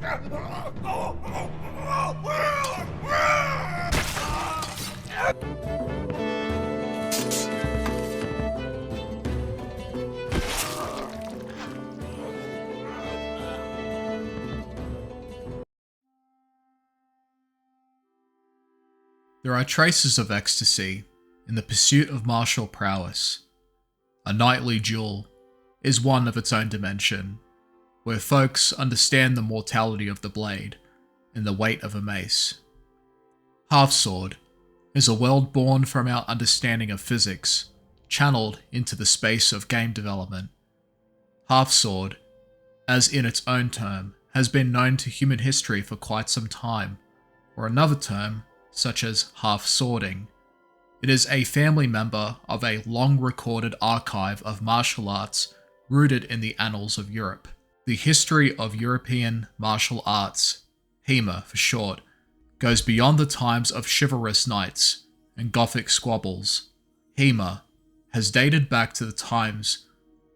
There are traces of ecstasy in the pursuit of martial prowess. A knightly duel is one of its own dimension, where folks understand the mortality of the blade and the weight of a mace. Half-Sword is a world born from our understanding of physics, channeled into the space of game development. Half-Sword, as in its own term, has been known to human history for quite some time, or another term, such as half-swording. It is a family member of a long-recorded archive of martial arts rooted in the annals of Europe. The history of European martial arts, HEMA for short, goes beyond the times of chivalrous knights and Gothic squabbles. HEMA has dated back to the times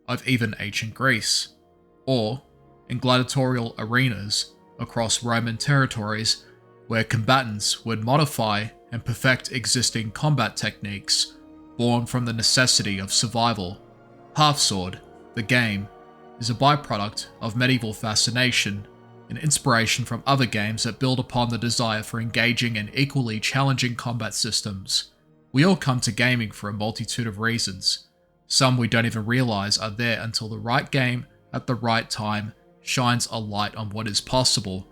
of even ancient Greece, or in gladiatorial arenas across Roman territories where combatants would modify and perfect existing combat techniques born from the necessity of survival. Half-Sword, the game, is a byproduct of medieval fascination and inspiration from other games that build upon the desire for engaging in equally challenging combat systems. We all come to gaming for a multitude of reasons. Some we don't even realize are there until the right game at the right time shines a light on what is possible,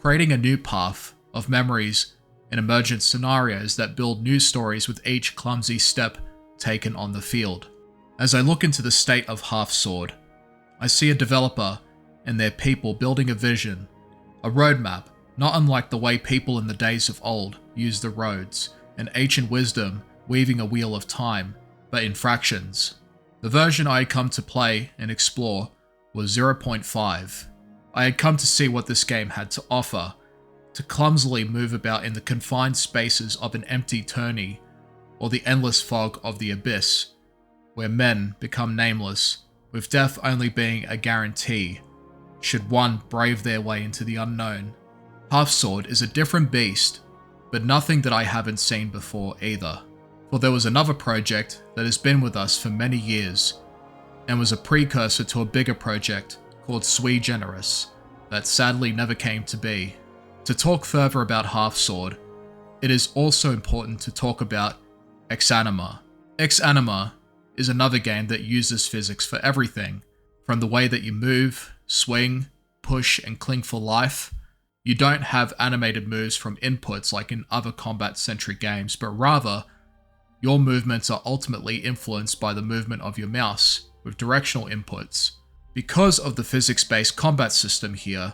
creating a new path of memories and emergent scenarios that build new stories with each clumsy step taken on the field. As I look into the state of Half-Sword, I see a developer and their people building a vision, a roadmap, not unlike the way people in the days of old used the roads, and ancient wisdom weaving a wheel of time, but in fractions. The version I had come to play and explore was 0.5. I had come to see what this game had to offer, to clumsily move about in the confined spaces of an empty tourney, or the endless fog of the abyss, where men become nameless, with death only being a guarantee, should one brave their way into the unknown. Half-Sword is a different beast, but nothing that I haven't seen before either. For there was another project that has been with us for many years, and was a precursor to a bigger project called Sui Generis, that sadly never came to be. To talk further about Half-Sword, it is also important to talk about Exanima. Exanima is another game that uses physics for everything, from the way that you move, swing, push, and cling for life. You don't have animated moves from inputs like in other combat-centric games, but rather, your movements are ultimately influenced by the movement of your mouse, with directional inputs. Because of the physics-based combat system here,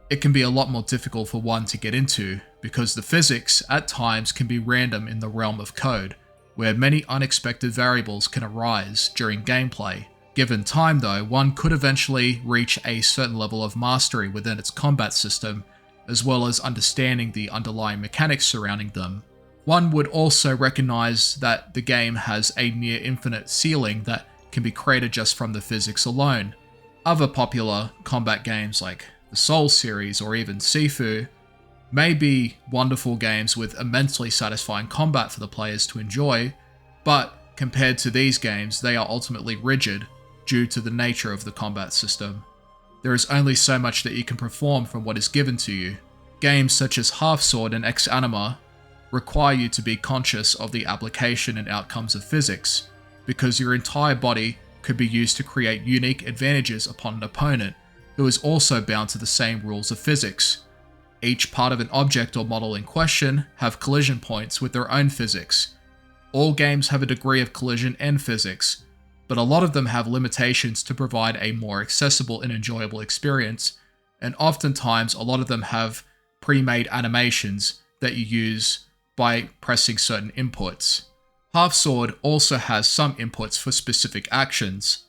it can be a lot more difficult for one to get into, because the physics at times can be random in the realm of code, where many unexpected variables can arise during gameplay. Given time though, one could eventually reach a certain level of mastery within its combat system, as well as understanding the underlying mechanics surrounding them. One would also recognize that the game has a near infinite ceiling that can be created just from the physics alone. Other popular combat games like the Soul series or even Sifu may be wonderful games with immensely satisfying combat for the players to enjoy, but compared to these games, they are ultimately rigid due to the nature of the combat system. There is only so much that you can perform from what is given to you. Games such as Half-Sword and Exanima require you to be conscious of the application and outcomes of physics, because your entire body could be used to create unique advantages upon an opponent who is also bound to the same rules of physics. Each part of an object or model in question have collision points with their own physics. All games have a degree of collision and physics, but a lot of them have limitations to provide a more accessible and enjoyable experience, and oftentimes a lot of them have pre-made animations that you use by pressing certain inputs. Half-Sword also has some inputs for specific actions,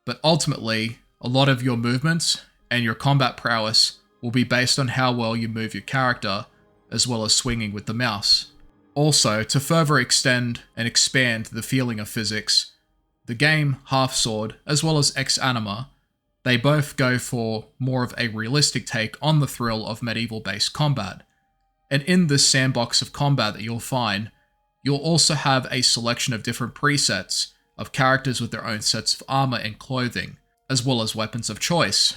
but ultimately, a lot of your movements and your combat prowess will be based on how well you move your character, as well as swinging with the mouse. Also, to further extend and expand the feeling of physics, the game Half-Sword, as well as Exanima, They both go for more of a realistic take on the thrill of medieval-based combat. And in this sandbox of combat that you'll find, you'll also have a selection of different presets of characters with their own sets of armor and clothing, as well as weapons of choice.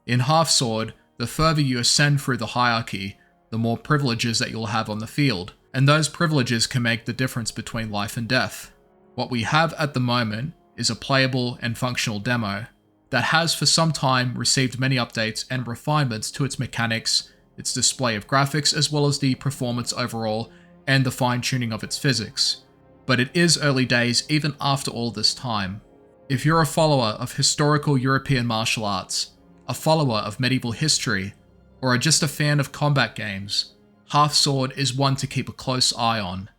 In Half-Sword, the further you ascend through the hierarchy, the more privileges that you'll have on the field, and those privileges can make the difference between life and death. What we have at the moment is a playable and functional demo that has for some time received many updates and refinements to its mechanics, its display of graphics, as well as the performance overall and the fine-tuning of its physics. But it is early days even after all this time. If you're a follower of historical European martial arts, a follower of medieval history, or are just a fan of combat games, Half-Sword is one to keep a close eye on.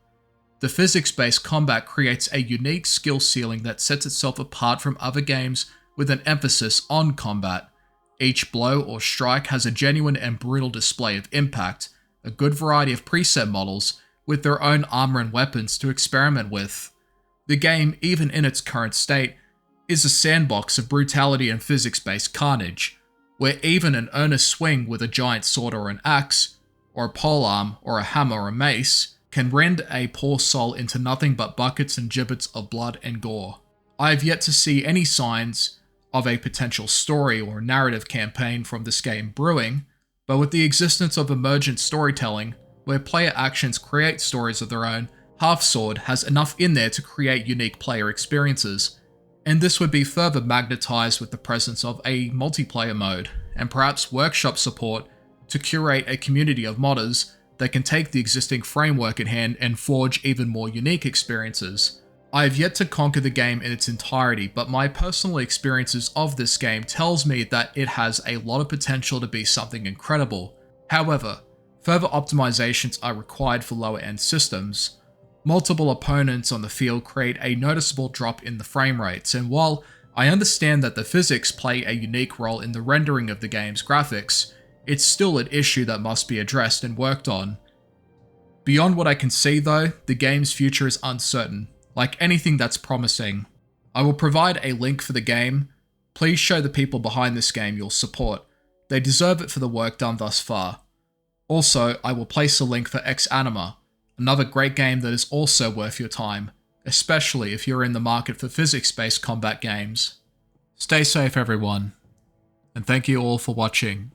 The physics-based combat creates a unique skill ceiling that sets itself apart from other games with an emphasis on combat. Each blow or strike has a genuine and brutal display of impact, a good variety of preset models with their own armor and weapons to experiment with. The game, even in its current state, is a sandbox of brutality and physics-based carnage, where even an earnest swing with a giant sword or an axe, or a polearm or a hammer or a mace, can rend a poor soul into nothing but buckets and gibbets of blood and gore. I have yet to see any signs of a potential story or narrative campaign from this game brewing, but with the existence of emergent storytelling, where player actions create stories of their own, Half-Sword has enough in there to create unique player experiences, and this would be further magnetized with the presence of a multiplayer mode, and perhaps workshop support to curate a community of modders that can take the existing framework in hand and forge even more unique experiences. I have yet to conquer the game in its entirety, but my personal experiences of this game tells me that it has a lot of potential to be something incredible. However, further optimizations are required for lower end systems. Multiple opponents on the field create a noticeable drop in the frame rates, and while I understand that the physics play a unique role in the rendering of the game's graphics, it's still an issue that must be addressed and worked on. Beyond what I can see though, the game's future is uncertain, like anything that's promising. I will provide a link for the game. Please show the people behind this game your support. They deserve it for the work done thus far. Also, I will place a link for Ex Anima, another great game that is also worth your time, especially if you're in the market for physics-based combat games. Stay safe everyone, and thank you all for watching.